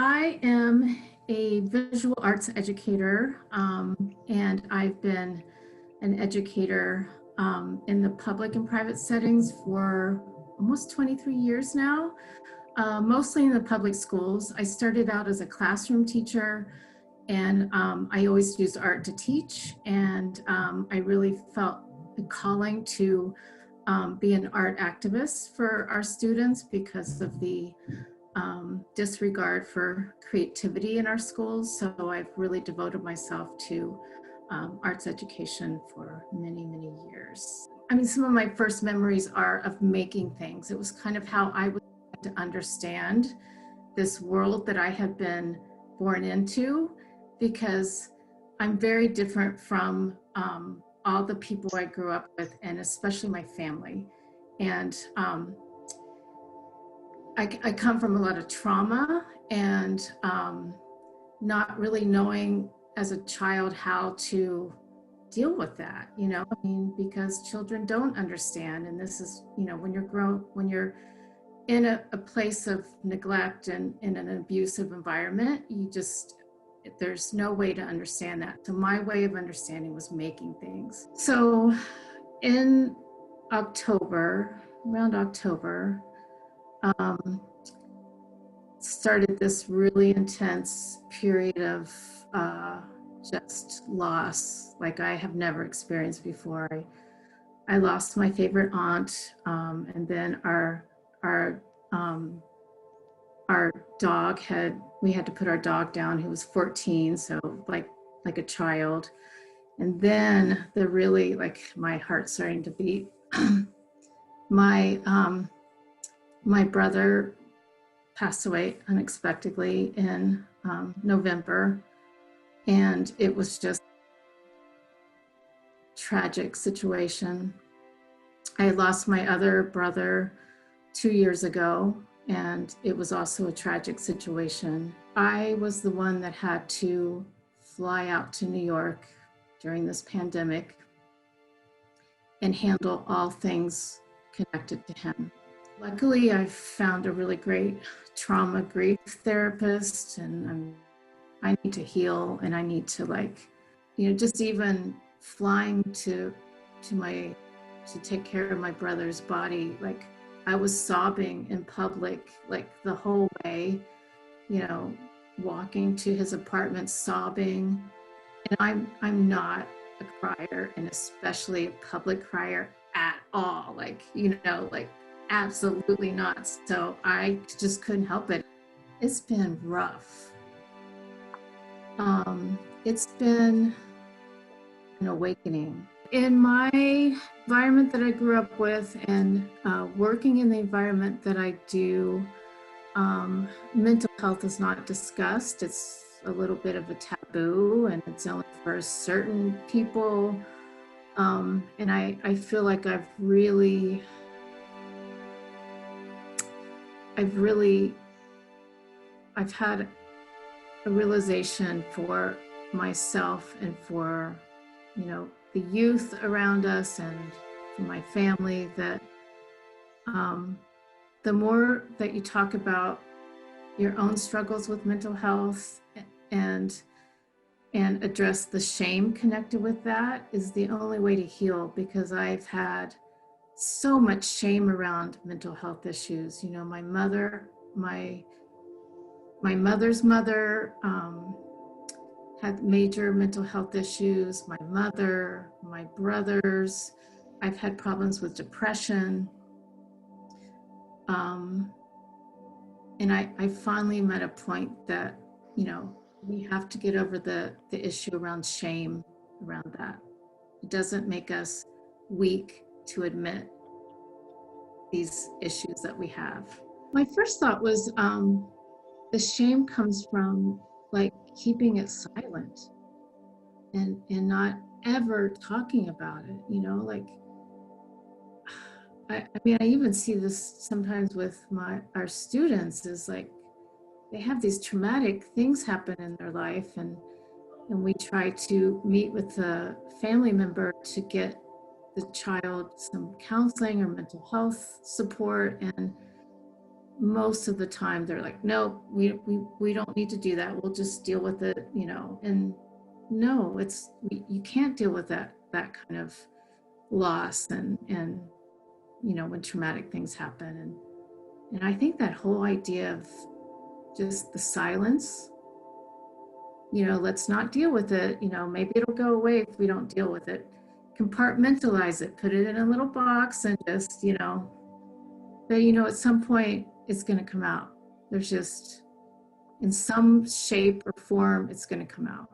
I am a visual arts educator, and I've been an educator in the public and private settings for almost 23 years now, mostly in the public schools. I started out as a classroom teacher, and I always used art to teach, and I really felt the calling to be an art activist for our students because of the disregard for creativity in our schools. So I've really devoted myself to arts education for many, many years. I mean, some of my first memories are of making things. It was kind of how I was to understand this world that I had been born into, because I'm very different from all the people I grew up with, and especially my family. And I come from a lot of trauma, and not really knowing as a child how to deal with that, I mean, because children don't understand. And this is, when you're in a place of neglect and in an abusive environment, there's no way to understand that. So my way of understanding was making things. So in around October, started this really intense period of just loss like I have never experienced before. I lost my favorite aunt, and then our dog we had to put our dog down. He was 14, so like a child. And then my heart starting to beat. My brother passed away unexpectedly in November, and it was just a tragic situation. I lost my other brother 2 years ago, and it was also a tragic situation. I was the one that had to fly out to New York during this pandemic and handle all things connected to him. Luckily, I found a really great trauma grief therapist, and I need to heal, and I need to just even flying to take care of my brother's body. Like, I was sobbing in public, like the whole way, walking to his apartment sobbing. And I'm not a crier, and especially a public crier at all. Absolutely not. So I just couldn't help it. It's been rough. It's been an awakening. In my environment that I grew up with, and working in the environment that I do, mental health is not discussed. It's a little bit of a taboo, and it's only for certain people. And I feel like I've had a realization for myself and for, the youth around us and for my family, that the more that you talk about your own struggles with mental health and address the shame connected with that, is the only way to heal. Because I've had so much shame around mental health issues. My mother's mother had major mental health issues. My mother, my brothers. I've had problems with depression. And I finally met a point that, we have to get over the issue around shame around that. It doesn't make us weak to admit these issues that we have. My first thought was the shame comes from keeping it silent and not ever talking about it, I mean, I even see this sometimes with our students, is they have these traumatic things happen in their life, and we try to meet with the family member to get the child some counseling or mental health support. And most of the time they're like, no, we don't need to do that. We'll just deal with it, you know. And no, you can't deal with that kind of loss and you know, when traumatic things happen. And I think that whole idea of just the silence, you know, let's not deal with it, you know, maybe it'll go away if we don't deal with it. Compartmentalize it, put it in a little box and just, you know, but you know, at some point it's going to come out. There's just, in some shape or form, it's going to come out.